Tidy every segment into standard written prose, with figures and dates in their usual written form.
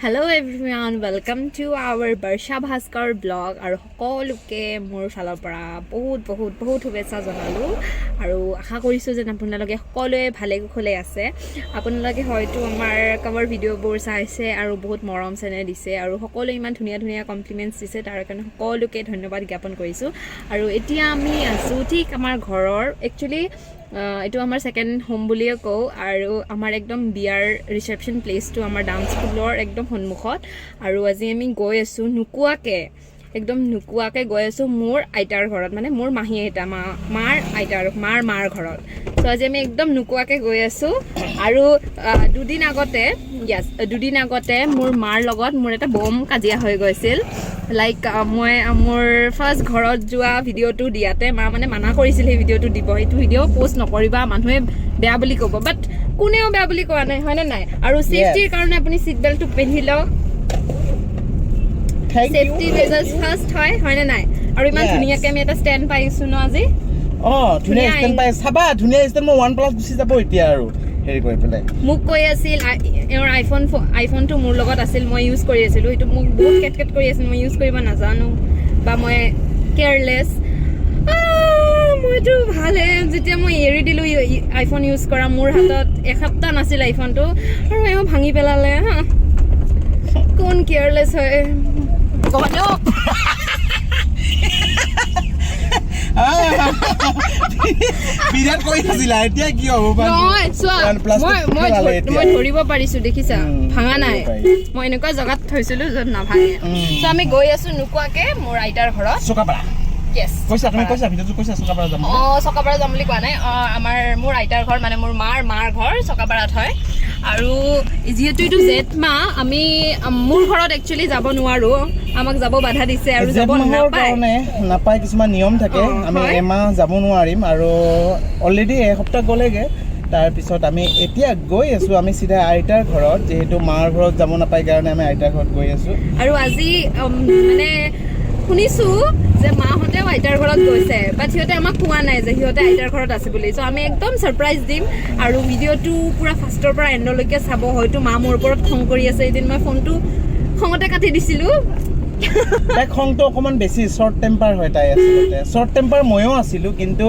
Hello everyone, welcome to our Barsha Bhaskar blog. আৰু সকলোকে মোৰ ফালৰ পৰা বহুত শুভেচ্ছা জনালো আৰু আশা কৰিছো যে আপোনালোকে সকলোৱে ভালে কুশলে আছে। আপোনালোকে হয়তো আমাৰ কভাৰ ভিডিঅ'বোৰ চাইছে আৰু বহুত মৰম চেনেহ দিছে আৰু সকলোৱে ইমান ধুনীয়া কমপ্লিমেণ্টছ দিছে, তাৰ কাৰণে সকলোকে ধন্যবাদ জ্ঞাপন কৰিছো। আৰু এতিয়া আমি আছো ঠিক আমাৰ ঘৰৰ, একচুৱেলি এইটো আমাৰ সেকেন্ড হোম বুলিয়ে কওঁ আৰু আমাৰ একদম বিয়াৰ ৰিসেপশন প্লেচটো আমাৰ ডান্স স্কুলৰ একদম সন্মুখত। আৰু আজি আমি গৈ আছো নুকুৱাকে গৈ আছো মোৰ আইতাৰ ঘৰত, মানে মোৰ মাহী আইতা মাৰ ঘৰত। তো আজি আমি একদম নুকুৱাকে গৈ আছো। আৰু দুদিন আগতে মোৰ মাৰ লগত মোৰ এটা বম কাজিয়া হৈ গৈছিল। লাইক মই মোৰ ফাৰ্ষ্ট ঘৰত যোৱা ভিডিঅ'টো দিয়াতে মা মানে মানা কৰিছিল সেই ভিডিঅ'টো দিব, সেইটো ভিডিঅ' পোষ্ট নকৰিবা, মানুহে বেয়া বুলি ক'ব, বাট কোনেও বেয়া বুলি কোৱা নাই, হয়নে নাই? আৰু সেফটিৰ কাৰণে আপুনি সিট বেল্টটো পিন্ধি লওক, সেফটি মেজাৰ্স ফাৰ্ষ্ট হয়নে নাই? আৰু ইমান ধুনীয়াকে আমি এটা ষ্টেণ্ড পাইছো ন আজি। ধুনীয়া ষ্টেণ্ড পাই চাবা, ধুনীয়া ষ্টেণ্ড। মই OnePlus গুচি যাব এতিয়া আৰু হেৰি কৰি পেলাই। মোক কৈ আছিল এওঁৰ আইফোনটো মোৰ লগত আছিল, মই ইউজ কৰি আছিলোঁ, সেইটো মোক বহুত কেট কৰি আছিল, মই ইউজ কৰিব নাজানো বা মই কেয়াৰলেছ। মইতো ভালে, যেতিয়া মই এৰি দিলোঁ আইফোন ইউজ কৰা, মোৰ হাতত এসপ্তাহ নাছিল আইফোনটো আৰু এওঁ ভাঙি পেলালে। কোন কেয়াৰলেছ হয় বিৰাট কৈ আছিলা, এতিয়া কি হ'ব? মই ধৰিব পাৰিছো, দেখিছা ভাঙা নাই, মই এনেকুৱা জেগাত থৈছিলো য'ত নাভাঙে। চ' আমি গৈ আছো নুকুৱাকে মোৰ আইতাৰ ঘৰত। চকাপাৰা যাম বুলি কোৱা নাই, মোৰ আইতাৰ ঘৰ মানে মোৰ মাৰ ঘৰ চকাপাৰাত হয়। আৰু যিহেতু এইটো জেঠ মাহ, আমি মোৰ ঘৰত একচুৱেলি যাব নোৱাৰো, আমাক যাব বাধা দিছে আৰু যাব নাপায়, কিছুমান নিয়ম থাকে, আমি এমাহ যাব নোৱাৰিম। আৰু অলৰেডি এসপ্তাহ গ'লেগে, তাৰপিছত আমি এতিয়া গৈ আছো, আমি চিধা আইতাৰ ঘৰত, যিহেতু মাৰ ঘৰত যাব নাপায় কাৰণে আমি আইতাৰ ঘৰত গৈ আছো। আৰু আজি মানে শুনিছো যে মাহঁতেও আইতাৰ ঘৰত গৈছে, বাট সিহঁতে আমাক কোৱা নাই যে সিহঁতে আইতাৰ ঘৰত আছে বুলি। চ' আমি একদম ছাৰপ্ৰাইজ দিম আৰু ভিডিঅ'টো পুৰা ফাৰ্ষ্টৰ পৰা এণ্ডলৈকে চাব। হয়তো মা মোৰ ওপৰত খং কৰি আছে, এদিন মই ফোনটো খঙতে কাটি দিছিলো। তাই খংটো অকণমান বেছি শ্বৰ্ট টেম্পাৰ হয়, তাই আচলতে শ্বৰ্ট টেম্পাৰ ময়ো আছিলোঁ, কিন্তু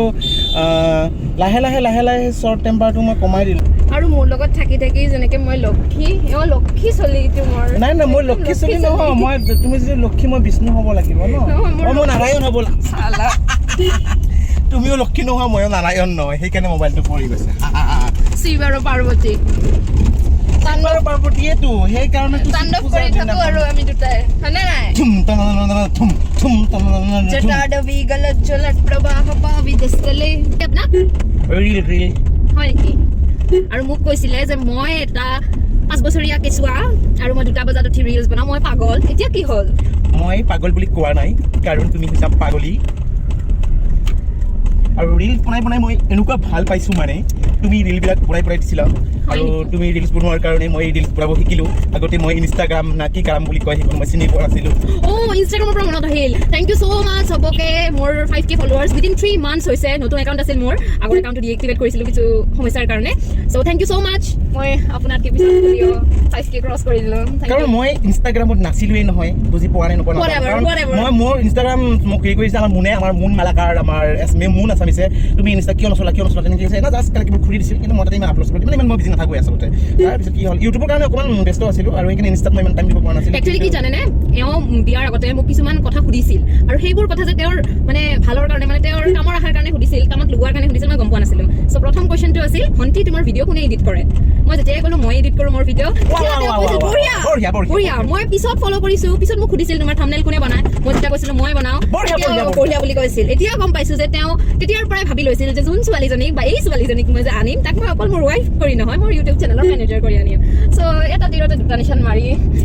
লাহে লাহে শ্বৰ্ট টেম্পাৰটো মই কমাই দিলোঁ। আৰু মোৰ লগত থাকি যেনেকে মই লক্ষী চলিটো মোৰ নাই মই লক্ষী চলি নহয়, তুমি যদি লক্ষী মই বিষ্ণু হ'ব লাগিব ন, মই নাৰায়ণ হ'ব লাগিব। তুমিও লক্ষী নহয়, ময়ো নাৰায়ণ নহয়, সেইকাৰণে মোবাইলটো পৰি গৈছে। শিৱ আৰু পাৰ্বতী পাৰ্বতীয়েতো সেইকাৰণে তাণ্ডৱ কৰি থাকো আৰু আমি দুটাই, হয়নে নাই? হয় নেকি? আৰু মোক কৈছিলে যে মই এটা 5 বছৰীয়া কেঁচুৱা আৰু মই 2টা বজাত উঠি ৰিলছ বনাওঁ, মই পাগল। এতিয়া কি হ'ল? মই পাগল বুলি কোৱা নাই, কাৰণ তুমি হিচাপ পাগলী। আৰু ৰিলছ বনাই মই এনেকুৱা ভাল পাইছোঁ, মানে তুমি ৰিলবিলাক বনাই দিছিলা, আৰু তুমি ৰিলছ বনোৱাৰ কাৰণে মই ৰিলছ বনাব শিকিলোঁ। আগতে মই ইনষ্টাগ্ৰাম না কি কাম বুলি কয় সেইখন মই চিনি পোৱা নাছিলোঁ। ইনষ্টাগ্ৰামৰ পৰা মনত আহিল, থেংক ইউ ছ' মাছ চবকে। মোৰ 5K ফলোৱাৰ্ছ উইদিন 3 মান্থছ হৈছে। নতুন একাউণ্ট আছিল মোৰ, আগৰ একাউণ্টটো ডিএক্টিভেট কৰিছিলোঁ কিছু সমস্যাৰ কাৰণে। চ' থেংক ইউ ছ' মাছ, মই আপোনাতকৈ পিছত 5K ক্ৰছ কৰি দিলোঁ। কাৰণ মই ইনষ্টাগ্ৰামত নাছিলোৱেই নহয়, বুজি পোৱা নাই নোপোৱা। মই মোৰ ইনষ্টাগ্ৰাম মোক হেৰি কৰিছে আমাৰ মুন মালাকাৰ, আমাৰ মুন আছামিছে, তুমি ইনষ্টা কিয় নচলা তেনেকৈ কৈছে না, জাষ্ট কালি ঘূৰি দিছিল, কিন্তু মই তাতে ইমান আপলোড কৰিলোঁ, মানে ইমান মই বিজি নাথাকোঁ আচলতে। তাৰপিছত কি হ'ল, ইউটিউবৰ কাৰণে অকণমান ব্যস্ত আছিলোঁ আৰু সেইকাৰণে ইনষ্টাত মই ইমান টাইম দিব পৰা নাছিলোঁ। একচুৱেলি কি জানেনে, এওঁ বিয়াৰ আগতে মোক কিছুমান কথা সুধিছিল, আৰু সেইবোৰ কথা যে তেওঁৰ মানে ভালৰ কাৰণে, মানে তেওঁৰ কামৰ আশাৰ কাৰণে সুধিছিল, কামত লগোৱাৰ কাৰণে সুধিছিল, মই গম পোৱা নাছিলোঁ। চ' প্ৰথম কুৱেশ্যনটো আছিল, ভণ্টি তোমাৰ ভিডিঅ' কোনে এডিট কৰে? মই যেতিয়াই ক'লো মই এডিট কৰোঁ মোৰ ভিডিঅ', বঢ়িয়া। মই পিছত ফ'ল' কৰিছোঁ, পিছত মোক সুধিছিল তোমাৰ থাম্বনেইল কোনে বনায়? মই যেতিয়া কৈছিলোঁ মই বনাওঁ, বঢ়িয়া বুলি কৈছিল। এতিয়া গম পাইছোঁ যে তেওঁ তেতিয়াৰ পৰাই ভাবি লৈছিল যে যোন ছোৱালীজনীক বা এই ছোৱালীজনীক মই যে আনিম, তাক মই অকল মোৰ ৱাইফ কৰি নহয়, মোৰ ইউটিউব চেনেলৰ মেনেজাৰ কৰি আনিম। চ' এটা দিনতে 2টা নিশান মাৰি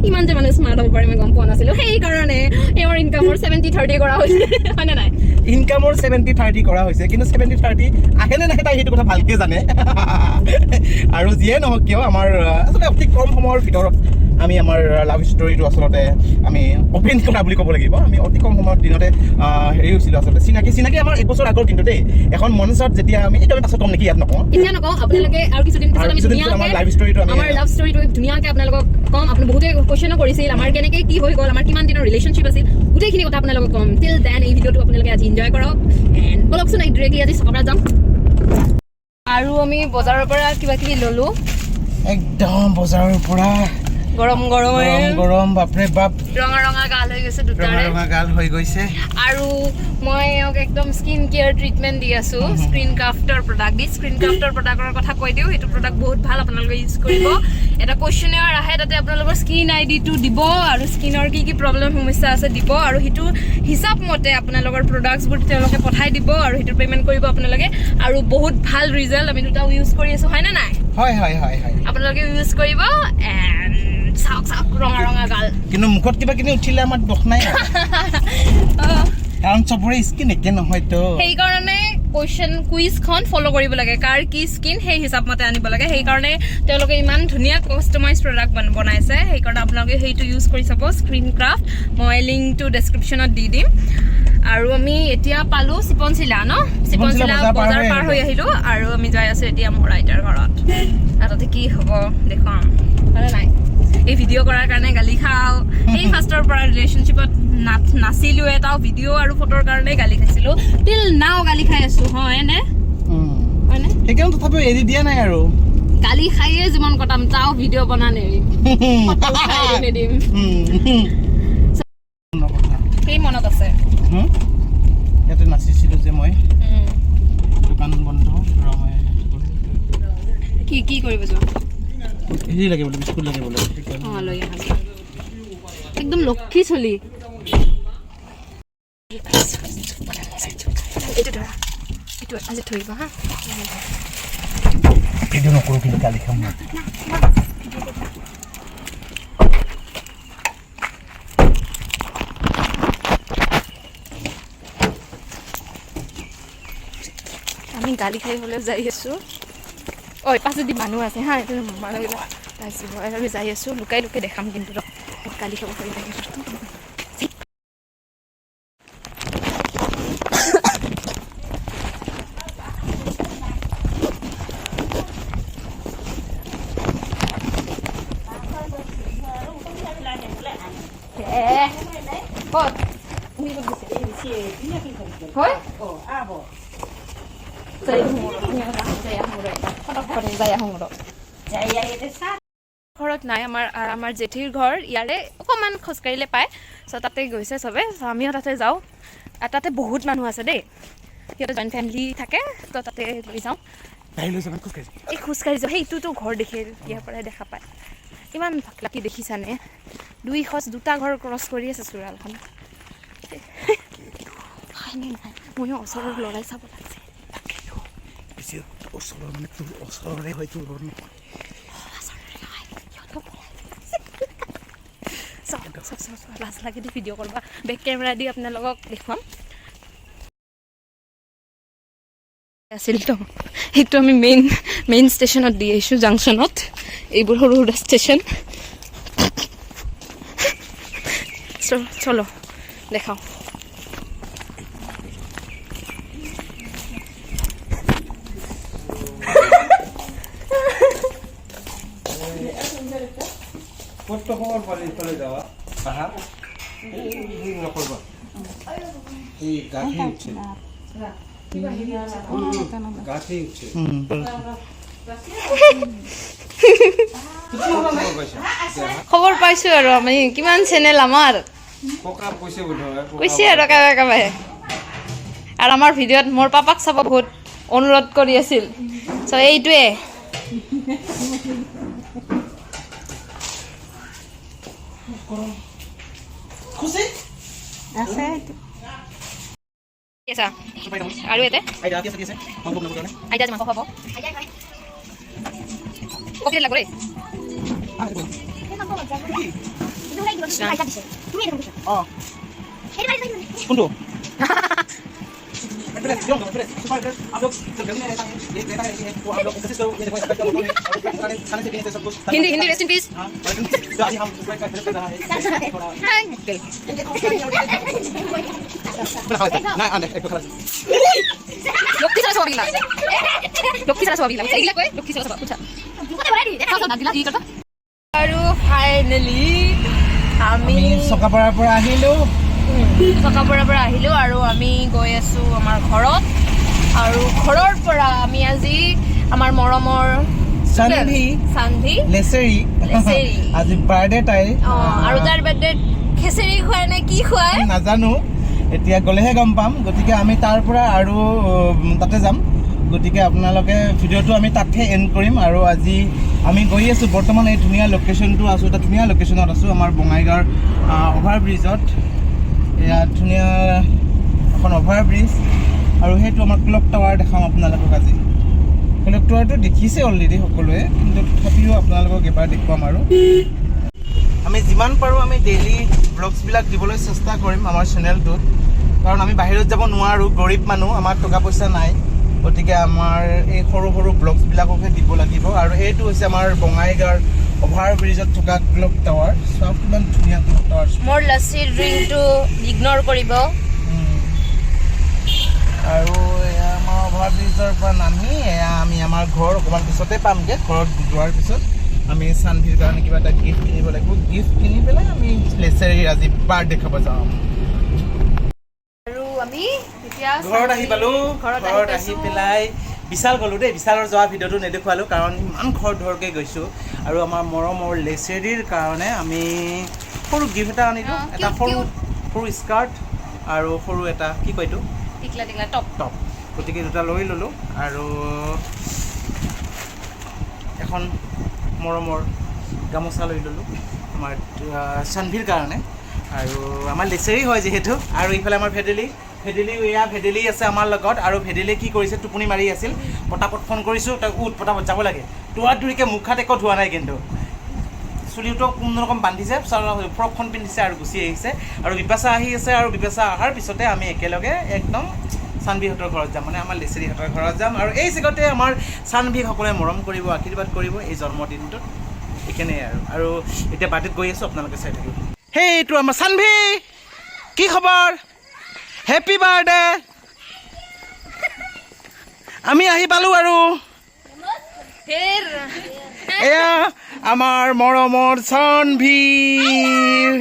ইমান যে মানুহ স্মাৰ্ট হ'ব পাৰে মই গম পোৱা নাছিলোঁ। সেইকাৰণে এওঁৰ ইনকামৰ 70-30 কৰা হৈছে, হয়নে নাই? ইনকামৰ 70-30 কৰা হৈছে, কিন্তু 70-30 আহেনে নাহে তাই সেইটো কথা ভালকৈ জানে। আৰু যিয়ে নহওক কিয়, আমাৰ আচলতে অতি কম সময়ৰ ভিতৰত আমি আমাৰ লাভ ষ্টৰিটো আচলতে আমি অপেন কৰা বুলি ক'ব লাগিব আমি অতি কম সময়ৰ দিনতে হেৰি হৈছিলোঁ আচলতে চিনাকি আমাৰ 1 বছৰ আগৰ কিন্তু দেই এখন মঞ্চত যেতিয়া আমি এইটো পাছত কম নেকি ইয়াত নকওঁ এতিয়া নকওঁ আপোনালোকে আৰু কিছুদিন পিছত আমি ধুনীয়াকৈ আমাৰ লাভ ষ্টৰিটো ধুনীয়াকৈ আপোনালোকক কম আপুনি বহুতে কুৱেশ্যনো কৰিছিল আমাৰ কেনেকৈ কি হৈ গ'ল আমাৰ কিমান দিনৰ ৰিলেশ্যনশ্বিপ আছিল গোটেইখিনি কথা আপোনালোকক কম টিল দেন এই ভিডিঅ'টো আপোনালোকে আজি এনজয় কৰক এণ্ড বলকচোন ডিৰেক্টলি আজি চকৰ পৰা যাম আৰু আমি বজাৰৰ পৰা কিবা কিবি ল'লোঁ একদম বজাৰৰ পৰা গৰম বাপৰে বাপ ৰঙা গাল হৈ গৈছে দুটাৰে ৰঙা গাল হৈ গৈছে আৰু মই একদম স্কিন কেয়াৰ ট্ৰিটমেণ্ট দি আছো স্ক্ৰিন ক্ৰাফ্টৰ প্ৰডাক্ট দি স্ক্ৰিন ক্ৰাফ্টৰ প্ৰডাক্টৰ কথা কৈ দিওঁ সেইটো প্ৰডাক্ট বহুত ভাল আপোনালোকে ইউজ কৰিব এটা কুৱেশ্যনেয়াৰ আহে তাতে আপোনালোকৰ স্কিন আইডিটো দিব আৰু স্কিনৰ কি প্ৰব্লেম সমস্যা আছে দিব আৰু সেইটো হিচাপ মতে আপোনালোকৰ প্ৰডাক্টছবোৰ তেওঁলোকে পঠাই দিব আৰু সেইটো পে'মেণ্ট কৰিব আপোনালোকে আৰু বহুত ভাল ৰিজাল্ট আমি দুটা ইউজ কৰি আছো হয়নে নাই হয় আপোনালোকে ইউজ কৰিব এণ্ড চাওক ৰঙা গাল কিন্তু মুখত কিবা কিনি উঠিলে আমাৰ দুখ নাই কাৰণ চবৰে স্কিন একে নহয়তো সেইকাৰণে কুইজখন ফ'ল' কৰিব লাগে কাৰ কি স্কিন সেই হিচাপ মতে আনিব লাগে সেইকাৰণে তেওঁলোকে ইমান ধুনীয়া কাষ্টমাইজ প্ৰডাক্ট বনাইছে সেইকাৰণে আপোনালোকে সেইটো ইউজ কৰি চাব স্ক্ৰিন ক্ৰাফ্ট মই লিংকটো ডেছক্ৰিপশ্যনত দি দিম আৰু আমি এতিয়া পালোঁ চিপনচিলা বজাৰ পাৰ হৈ আহিলোঁ আৰু আমি যাই আছোঁ এতিয়া মোৰ আইতাৰ ঘৰত তাতে কি হ'ব দেখুৱাম হয়নে নাই এই ভিডিঅ' কৰাৰ কাৰণে গালি খাওঁ এই ফাৰ্ষ্টৰ পৰা ৰিলেশ্যনশ্বিপত নাছিলোঁ এটাও ভিডিঅ' আৰু ফটোৰ কাৰণে গালি খাইছিলোঁ টিল নাও গালি খাই আছোঁ হয়নে সেইকাৰণে তথাপিও এৰি দিয়া নাই আৰু গালি খায়ে জীৱন কটাম তাও ভিডিঅ' বনা নেৰিম সেই মনত আছে ইয়াতে নাচিছিলোঁ যে মই দোকান বন্ধ কি কৰিব যোৱা হেৰি লাগে বোলে বিস্কুট লাগে বোলে লৈ আহা একদম লক্ষী চলি এইটো আজি থৈ হা ভিডিঅ' নকৰোঁ কিন্তু গালি খাম মই আমি গালি খাই হ'লেও যাই আছোঁ পাছত দি মানুহ আছে হা এইটো মানুহবিলাক তাৰপিছত আমি যাই আছোঁ লুকাই দেখাম কিন্তু গালি খাব পাৰি ঘৰত নাই আমাৰ জেঠীৰ ঘৰ ইয়াৰে অকণমান খোজকাঢ়িলে পায় চ' তাতে গৈছে চবে চ' আমিও তাতে যাওঁ তাতে বহুত মানুহ আছে দেই সিহঁতে জইণ্ট ফেমিলি থাকে ত' তাতে লৈ যাওঁ এই খোজকাঢ়ি যাওঁ সেইটোতো ঘৰ দেখি ইয়াৰ পৰাই দেখা পায় কিমান ভাকলাকি দেখিছানে 202টা ঘৰ ক্ৰছ কৰি আছে চোৰালখন নাই ময়ো ওচৰৰ লৰাই চাব লাগিছে ওচৰৰ মানে তোৰ ওচৰৰে হয়তো লাজ লাগে দি ভিডিঅ' কৰিব বেক কেমেৰা দি আপোনালোকক দেখুৱাম আছিল তো সেইটো আমি মেইন ষ্টেচনত দি আহিছোঁ জাংচনত এইবোৰ সৰু সৰু ষ্টেচন চলো দেখাওঁ কত খবর পালি চলে যাওয়া আহা এই নকরবা এই গাঠি উঠছে গাঠি উঠছে খবৰ পাইছো আৰু আমি কিমান চেনেল আমাৰ ককা কৈছে বুধবাৰে কৈছে আৰু কাবাই আৰু আমাৰ ভিডিঅ'ত মোৰ পাপাক চাব বহুত অনুৰোধ কৰি আছিল চ' এইটোৱে খুশি আছে কেসা আৰু এতে আইডা কি আছে মাংস বনাব কাৰণে আইডা মাংস খাব কফি লাগৰে কোনটো Hindi Hindi rest in peace Lakshmi সাৰা সবাই গিলা এইগিলা কয় লক্ষ্মী সাৰা সবাই পুছা আৰু ফাইনেলি আমি চকাপাৰাৰ পৰা আহিলো আৰু আমি গৈ আছো আমাৰ ঘৰত আৰু ঘৰৰ পৰা আমি আজি আমাৰ মৰমৰ Sanvee লেছেৰি আজি বাৰ্থডে তাই আৰু তাৰ বাৰ্থডে খেচেৰি খুৱাই নে কি খুৱাই নাজানো এতিয়া গ'লেহে গম পাম গতিকে আমি তাৰ পৰা আৰু তাতে যাম গতিকে আপোনালোকে ভিডিঅ'টো আমি তাতে এণ্ড কৰিম আৰু আজি আমি গৈ আছোঁ বৰ্তমান এই ধুনীয়া লোকেশ্যনটো আছোঁ এটা ধুনীয়া লোকেশ্যনত আছোঁ আমাৰ বঙাইগাঁৱৰ অভাৰব্ৰিজত এয়া ধুনীয়া এখন অভাৰব্ৰিজ আৰু সেইটো আমাৰ ক্লক টাৱাৰ দেখাম আপোনালোকক আজি ক্লক টাৱাৰটো দেখিছে অলৰেডি সকলোৱে কিন্তু তথাপিও আপোনালোকক এবাৰ দেখুৱাম আৰু আমি যিমান পাৰোঁ আমি ডেইলি ব্লগছবিলাক দিবলৈ চেষ্টা কৰিম আমাৰ চেনেলটোত কাৰণ আমি বাহিৰত যাব নোৱাৰোঁ গৰীব মানুহ আমাৰ টকা পইচা নাই গতিকে আমাৰ এই সৰু সৰু ব্লগছবিলাককে দিব লাগিব আৰু এইটো হৈছে আমাৰ বঙাইগাঁৱৰ অভাৰব্ৰিজত থকা ক্লক টাৱাৰ চব কিমান ধুনীয়া ক্লক টাৱাৰ মোৰ লস্সিৰ ড্ৰিংকটো ইগন'ৰ কৰিব আৰু এয়া আমাৰ অভাৰব্ৰিজৰ পৰা নামি এয়া আমি আমাৰ ঘৰ অকণমান পিছতে পামগৈ ঘৰত যোৱাৰ পিছত আমি চানভীৰ কাৰণে কিবা এটা গিফ্ট কিনিব লাগিব গিফ্ট কিনি পেলাই আমি লেছেৰিৰ আজি বাৰ্থডে খাব যাম আৰু আমি এতিয়া ঘৰত আহি পালোঁ ঘৰত আহি পেলাই বিশাল গ'লোঁ দেই বিশালৰ যোৱা ভিডিঅ'টো নেদেখুৱালোঁ কাৰণ ইমান খৰ ধৰকৈ গৈছোঁ আৰু আমাৰ মৰমৰ লেছেৰিৰ কাৰণে আমি সৰু গিফ্ট এটা আনিলোঁ এটা সৰু স্কাৰ্ট আৰু সৰু এটা কি কয় এইটো টিকলা টপ গতিকে দুটা লৈ ল'লোঁ আৰু এখন মৰমৰ গামোচা লৈ ল'লোঁ আমাৰ চানভীৰ কাৰণে আৰু আমাৰ লেছেৰি হয় যিহেতু আৰু ইফালে আমাৰ ভেদেলি আছে আমাৰ লগত আৰু ভেদেলি কি কৰিছে টোপনি মাৰি আছিল পটাপট ফোন কৰিছোঁ তাক পটাপট যাব লাগে দৌৰিকৈ মুখাত একো ধোৱা নাই কিন্তু চুলিটো কোনোৰকম বান্ধিছে ফ্ৰকখন পিন্ধিছে আৰু গুচি আহিছে আৰু বিপাশা আহি আছে আৰু বিপাশা অহাৰ পিছতে আমি একেলগে একদম চানভীহঁতৰ ঘৰত যাম মানে আমাৰ লেছেৰিহঁতৰ ঘৰত যাম আৰু এই জেগাতে আমাৰ চানভীক সকলোৱে মৰম কৰিব আশীৰ্বাদ কৰিব এই জন্মদিনটোত এইখিনিয়ে আৰু এতিয়া বাৰ্থডেত গৈ আছোঁ আপোনালোকে চাই থাকিব সেইটো আমাৰ চানভী কি খবৰ হেপী বাৰ্থডে আমি আহি পালোঁ আৰু এয়া আমাৰ মৰমৰ চানভীৰ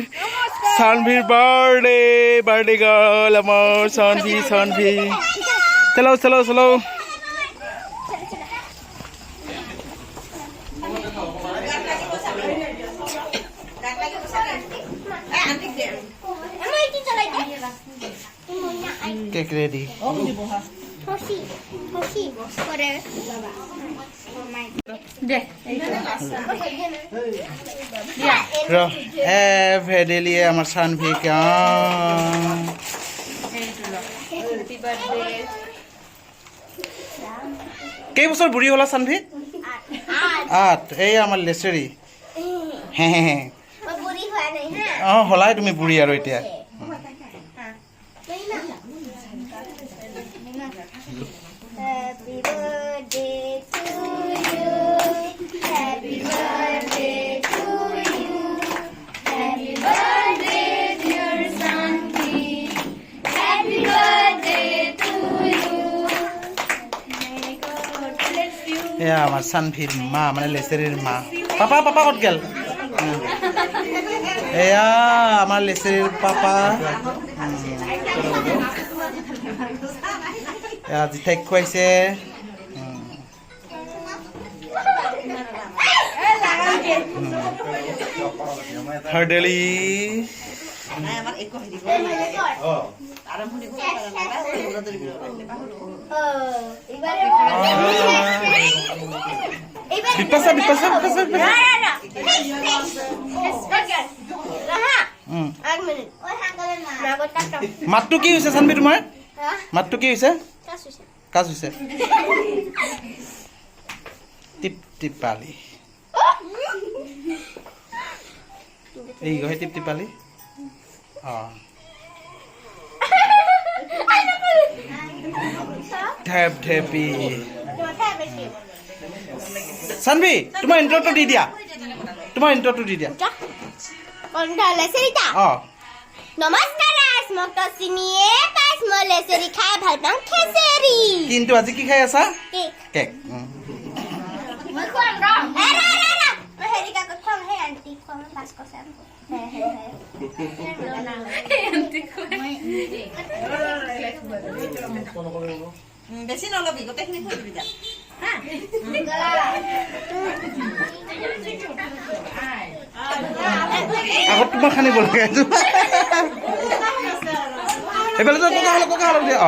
বাৰ্থডে গাৰ্ল আমাৰ চানভী চলো কেক ৰেডি ভেদেলিয়ে আমাৰ চানভীক কেইবছৰ বুঢ়ী হ'লা চানভী 8 এই আমাৰ লেছেৰি হে হলাই তুমি বুঢ়ী আৰু এতিয়া Happy birthday to you. Happy birthday to you. Happy birthday dear Sanvee. Happy birthday to you. May God bless you. এয়া আমাৰ চানভীৰ মা মানে লেছেৰিৰ মা পাপা ক'ত গেল এয়া আমাৰ লেছেৰিৰ পাপা আজি ঠেক খুৱাইছে ভেদেলি বিপাশা মাতটো কি হৈছে চানভী তোমাৰ মাতটো কি হৈছে কাজ হৈছে টিপটিপালি এই গহে টিপটিপালি ঢেপ ঢেপি সানভি তোমাৰ ইন্ট্ৰটো দি দিয়া তোমাৰ ইন্ট্ৰটো দি দিয়া লেচেৰিটা নমস্কাৰ মোক তো চিনিয়ে পাইছ মই লেচেৰি খাই ভাল পাওঁ খেচেৰি কিন্তু আজি কি খাই আছা কেক মই খোৱাম ৰ মই হেৰি কাকত খোৱাম হে আন্টি খোৱাম ভাস্কৰ চাম বেছি নলবি গোটেইখিনি থৈ দিবি যা আগত তোমাৰ খানিব লাগে এইফালে ককা হলক দিয়া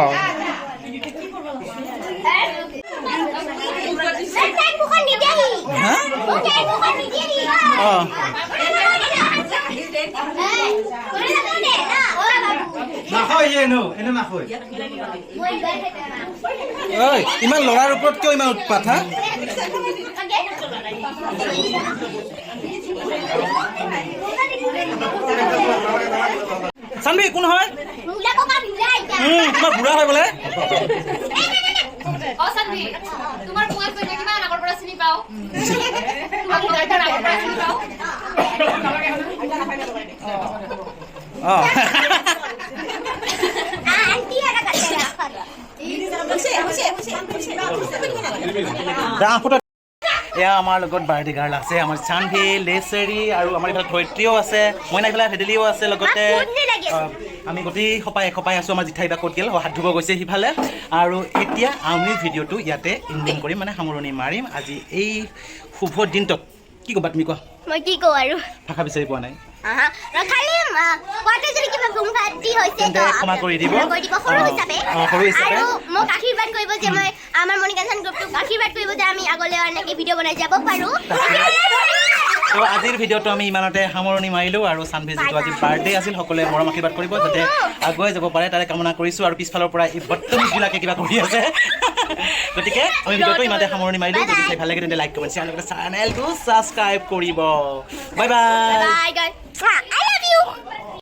ইমান লৰাৰ ওপৰত কিয় ইমান উৎপাত হা সানভি কোন হয় তোমাৰ বুঢ়া হয় বোলে অ সানভি তোমাৰ পুৱাত কইনা কিমান আগৰ পৰা চিনি পাও তোমাক লগাইটা আগৰ পৰা চিনি পাও আন্টি আৰু কাটে এয়া আমাৰ লগত বাৰ্ডে গাৰ্ল আছে আমাৰ চানভি লেচেৰি আৰু আমাৰ এইফালে ধৈত্ৰীও আছে মইনা এইফালে ভেদেলিও আছে লগতে আমি গোটেই এখপাই আছোঁ আমাৰ জিঠাই বা ক'ত গ'ল হাত ধুব গৈছে সিফালে আৰু এতিয়া আমি ভিডিঅ'টো ইয়াতে এণ্ডিং কৰিম মানে সামৰণি মাৰিম আজি এই শুভ দিনটোত কি ক'বা তুমি কোৱা মই কি কওঁ আৰু ভাষা বিচাৰি পোৱা নাই ক্ষমা কৰি দিব সৰু হিচাপে আৰু মোক আশীৰ্বাদ কৰিব যে মই আমাৰ মনিকাঞ্চন গ্ৰুপটোক আশীৰ্বাদ কৰিব যে আমি আগলৈ এনেকৈ ভিডিঅ' বনাই যাব পাৰোঁ তো আজিৰ ভিডিঅ'টো আমি ইমানতে সামৰণি মাৰিলোঁ আৰু চানভি যিটো আজি বাৰ্থডে আছিল সকলোৱে মৰম আশীৰ্বাদ কৰিব যাতে আগুৱাই যাব পাৰে তাৰে কামনা কৰিছোঁ আৰু পিছফালৰ পৰা এই বদতমিজবিলাকে কিবা কৰি আছে গতিকে আমি ভিডিঅ'টো ইমানতে সামৰণি মাৰিলোঁ যদি চাই ভাল লাগে তেন্তে লাইক কমেণ্ট শ্বেয়াৰ লগতে চেনেলটো ছাবস্ক্ৰাইব কৰিব বাই বাই